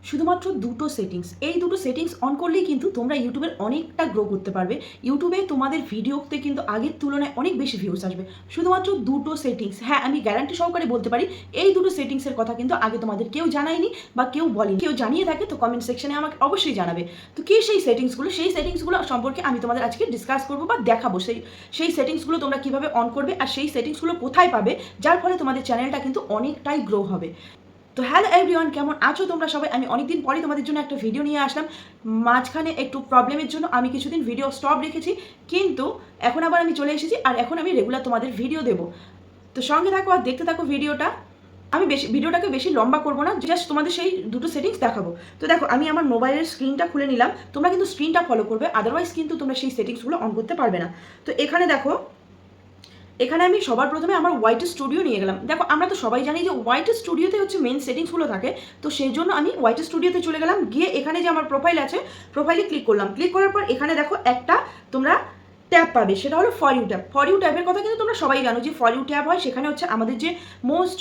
শুধুমাত্র দুটো সেটিংস, এই দুটো সেটিংস অন করলেই কিন্তু তোমরা ইউটিউবের অনেকটা গ্রো করতে পারবে। ইউটিউবে তোমাদের ভিডিওতে কিন্তু আগের তুলনায় অনেক বেশি ভিউজ আসবে। শুধুমাত্র দুটো সেটিংস, হ্যাঁ আমি গ্যারান্টি সহকারে বলতে পারি এই দুটো সেটিংসের কথা কিন্তু আগে তোমাদের কেউ জানায়নি বা কেউ বলেনি। কেউ জানিয়ে থাকে তো কমেন্ট সেকশনে আমাকে অবশ্যই জানাবে। তো কী সেই সেটিংসগুলো সম্পর্কে আমি তোমাদের আজকে ডিসকাস করবো বা দেখাবো সেই সেটিংসগুলো তোমরা কীভাবে অন করবে আর সেই সেটিংসগুলো কোথায় পাবে, যার ফলে তোমাদের চ্যানেলটা কিন্তু অনেকটাই গ্রো হবে। তো হ্যালো এভরিওয়ান, কেমন আছো তোমরা সবাই? আমি অনেকদিন পরে তোমাদের জন্য একটা ভিডিও নিয়ে আসলাম। মাঝখানে একটু প্রবলেমের জন্য আমি কিছুদিন ভিডিও স্টপ রেখেছি, কিন্তু এখন আবার আমি চলে এসেছি আর এখন আমি রেগুলার তোমাদের ভিডিও দেবো। তো সঙ্গে থাকো আর দেখতে থাকো ভিডিওটা। আমি ভিডিওটাকে বেশি লম্বা করবো না, জাস্ট তোমাদের সেই দুটো সেটিংস দেখাবো। তো দেখো, আমি আমার মোবাইলের স্ক্রিনটা খুলে নিলাম। তোমরা কিন্তু স্ক্রিনটা ফলো করবে, আদারওয়াইজ কিন্তু তোমরা সেই সেটিংসগুলো অন করতে পারবে না। তো এখানে দেখো, এখানে আমি সবার প্রথমে আমার ওয়াইটি স্টুডিও নিয়ে গেলাম। দেখো, আমরা তো সবাই জানি যে ওয়াইটি স্টুডিওতে হচ্ছে মেন সেটিংসগুলো থাকে। তো সেই জন্য আমি ওয়াইটি স্টুডিওতে চলে গেলাম, গিয়ে এখানে যে আমার প্রোফাইল আছে প্রোফাইলে ক্লিক করলাম। ক্লিক করার পর এখানে দেখো একটা তোমরা ট্যাব পাবে, সেটা হলো for you tab. For you ট্যাবের কথা কিন্তু তোমরা সবাই জানো যে ফর ইউ ট্যাব হয়, সেখানে হচ্ছে আমাদের যে মোস্ট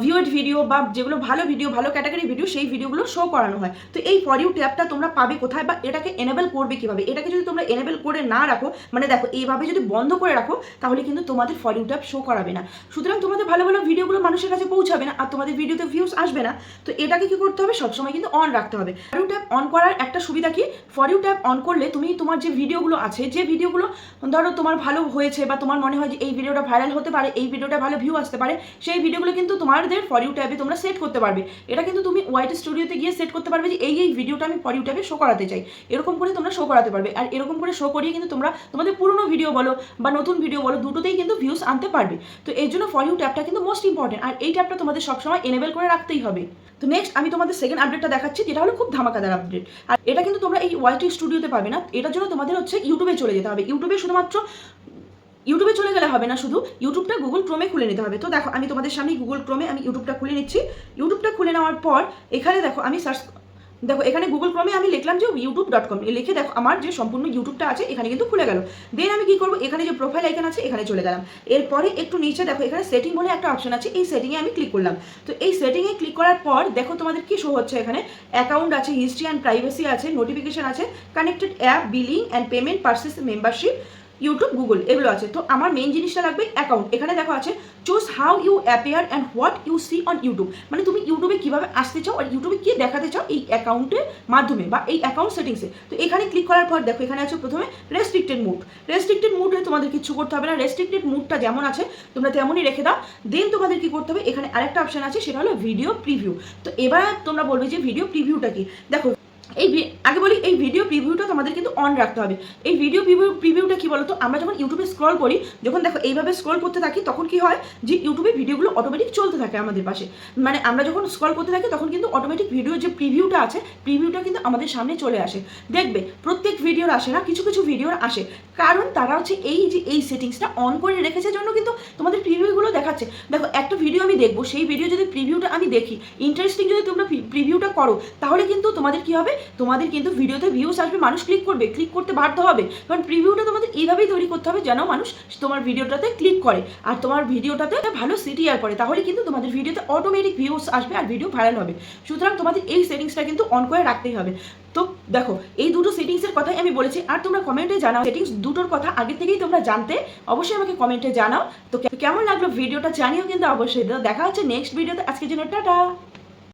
ভিউড ভিডিও বা যেগুলো ভালো ভিডিও, ভালো ক্যাটাগরি ভিডিও, সেই ভিডিওগুলো শো করানো হয়। তো এই ফর ইউ ট্যাবটা তোমরা পাবে কোথায় বা এটাকে এনেবল করবে কীভাবে? এটাকে যদি তোমরা এনেবল করে না রাখো, মানে দেখো এইভাবে যদি বন্ধ করে রাখো, তাহলে কিন্তু তোমাদের ফর ইউ ট্যাব শো করাবে না। সুতরাং তোমাদের ভালো ভালো ভিডিওগুলো মানুষের কাছে পৌঁছাবে না আর তোমাদের ভিডিওতে ভিউজ আসবে না। তো এটাকে কী করতে হবে? সবসময় কিন্তু অন রাখতে হবে। ফর ইউ ট্যাব অন করার একটা সুবিধা কি, ফর ইউ ট্যাব অন করলে তুমি তোমার যে ভিডিওগুলো আছে, যে ভিডিওগুলো ধরো তোমার ভালো হয়েছে বা তোমার মনে হয় যে এই ভিডিওটা ভাইরাল হতে পারে, এই ভিডিওটা ভালো ভিউ আসতে পারে, সেই ভিডিওগুলো কিন্তু তোমাদের ফর ইউ ট্যাবে তোমরা সেট করতে পারবে। এটা কিন্তু তুমি ওয়াইটি স্টুডিওতে গিয়ে সেট করতে পারবে যে এই ভিডিওটা আমি ফর ইউ ট্যাবে শো করাতে চাই, এরকম করে তোমরা শো করাতে পারবে। আর এরকম করে শো করিয়ে কিন্তু তোমরা তোমাদের পুরনো ভিডিও বলো বা নতুন ভিডিও বলো, দুটোতেই কিন্তু ভিউজ আনতে পারবে। তো এই জন্য ফর ইউ ট্যাবটা কিন্তু মোস্ট ইম্পর্টেন্ট, আর এই ট্যাবটা তোমাদের সবসময় এনেবল করে রাখতেই হবে। তো নেক্সট আমি তোমাদের সেকেন্ড আপডেটটা দেখাচ্ছি, যেটা হলো খুব ধামাকাদার আপডেট। আর এটা কিন্তু তোমরা এই ওয়াইটি স্টুডিওতে পাবে না, এটার জন্য তোমাদের হচ্ছে ইউটিউবে চলে যেতে হবে। ইউটিউবে চলে গেলে হবে না, শুধু ইউটিউবটা গুগল ক্রোমে খুলে নিতে হবে। তো দেখো, আমি তোমাদের সামনে গুগল ক্রোমে আমি ইউটিউবটা খুলে নিচ্ছি। ইউটিউবটা খুলে নেওয়ার পর এখানে দেখো আমি দেখো এখানে গুগল ক্রোমে আমি লিখলাম যে youtube.com, লিখে দেখো আমার যে সম্পূর্ণ ইউটিউবটা আছে এখানে কিন্তু খুলে গেল। দেন আমি কি করবো, এখানে যে প্রোফাইল আইকন আছে এখানে চলে গেলাম। এরপরে একটু নিচে দেখো এখানে সেটিং বলে একটা অপশন আছে, এই সেটিংয়ে আমি ক্লিক করলাম। তো এই সেটিংয়ে ক্লিক করার পর দেখো তোমাদের কি শো হচ্ছে, এখানে অ্যাকাউন্ট আছে, হিস্ট্রি অ্যান্ড প্রাইভেসি আছে, নোটিফিকেশন আছে, connected app, billing and payment, purchase, membership, YouTube, Google, এগুলো আছে। তো আমার মেইন জিনিসটা লাগবে অ্যাকাউন্ট। এখানে দেখো আছে choose how you appear and what you see on YouTube, মানে তুমি ইউটিউবে কীভাবে আসতে চাও আর ইউটিউবে কী দেখাতে চাও এই অ্যাকাউন্টের মাধ্যমে বা এই অ্যাকাউন্ট সেটিংসে। তো এখানে ক্লিক করার পর দেখো এখানে আছে প্রথমে রেস্ট্রিক্টেড মুড। রেস্ট্রিক্টেড মুডে তোমাদের কিছু করতে হবে না, রেস্ট্রিক্টেড মুডটা যেমন আছে তোমরা তেমনই রেখে দাও। দেন তোমাদের কী করতে হবে, এখানে আরেকটা অপশন আছে, সেটা হলো ভিডিও প্রিভিউ। তো এবার তোমরা বলবে যে ভিডিও প্রিভিউটা কি। দেখো আগে বলি, এই ভিডিও প্রিভিউটা তোমাদের কিন্তু অন রাখতে হবে। এই ভিডিও প্রিভিউটা কি বলতো, আমরা যখন ইউটিউবে স্ক্রল করি, যখন দেখো এইভাবে স্ক্রল করতে থাকি, তখন কি হয় যে ইউটিউবে ভিডিওগুলো অটোমেটিক চলতে থাকে আমাদের পাশে। মানে আমরা যখন স্ক্রল করতে থাকি তখন কিন্তু অটোমেটিক ভিডিওর যে প্রিভিউটা আছে, প্রিভিউটা কিন্তু আমাদের সামনে চলে আসে। দেখবে প্রত্যেক ভিডিওর আসে না, কিছু কিছু ভিডিওর আসে, কারণ তারা হচ্ছে এই সেটিংসটা অন করে রেখেছে জন্য কিন্তু তোমাদের প্রিভিউগুলো দেখাচ্ছে। দেখো একটা ভিডিও আমি দেখবো, সেই ভিডিও যদি প্রিভিউটা আমি দেখি, ইন্টারেস্টিং যদি তোমরা প্রিভিউটা করো, তাহলে কিন্তু তোমাদের কি হবে, তোমাদের কিন্তু ভিডিওতে ভিউজ আসবে, মানুষ ক্লিক করতে বাধ্য হবে। কারণ প্রিভিউটা তোমাদের এইভাবেই তৈরি করতে হবে যেন মানুষ তোমার ভিডিওটাতে ক্লিক করে আর তোমার ভিডিওটাতে ভালো সিটিআর করে, তাহলে কিন্তু তোমাদের ভিডিওতে অটোমেটিক ভিউজ আসবে আর ভিডিও ভাইরাল হবে। সুতরাং তোমাদের এই সেটিংসটা কিন্তু অন করে রাখতেই হবে। তো দেখো এই দুটো সেটিংসের কথাই আমি বলেছি, আর তোমরা কমেন্টে জানাও সেটিংস দুটোর কথা আগে থেকেই তোমরা জানতে, অবশ্যই আমাকে কমেন্টে জানাও। তো কেমন লাগলো ভিডিওটা জানিও কিন্তু অবশ্যই। দেখা হচ্ছে নেক্সট ভিডিওতে, আজকের জন্য টাটা।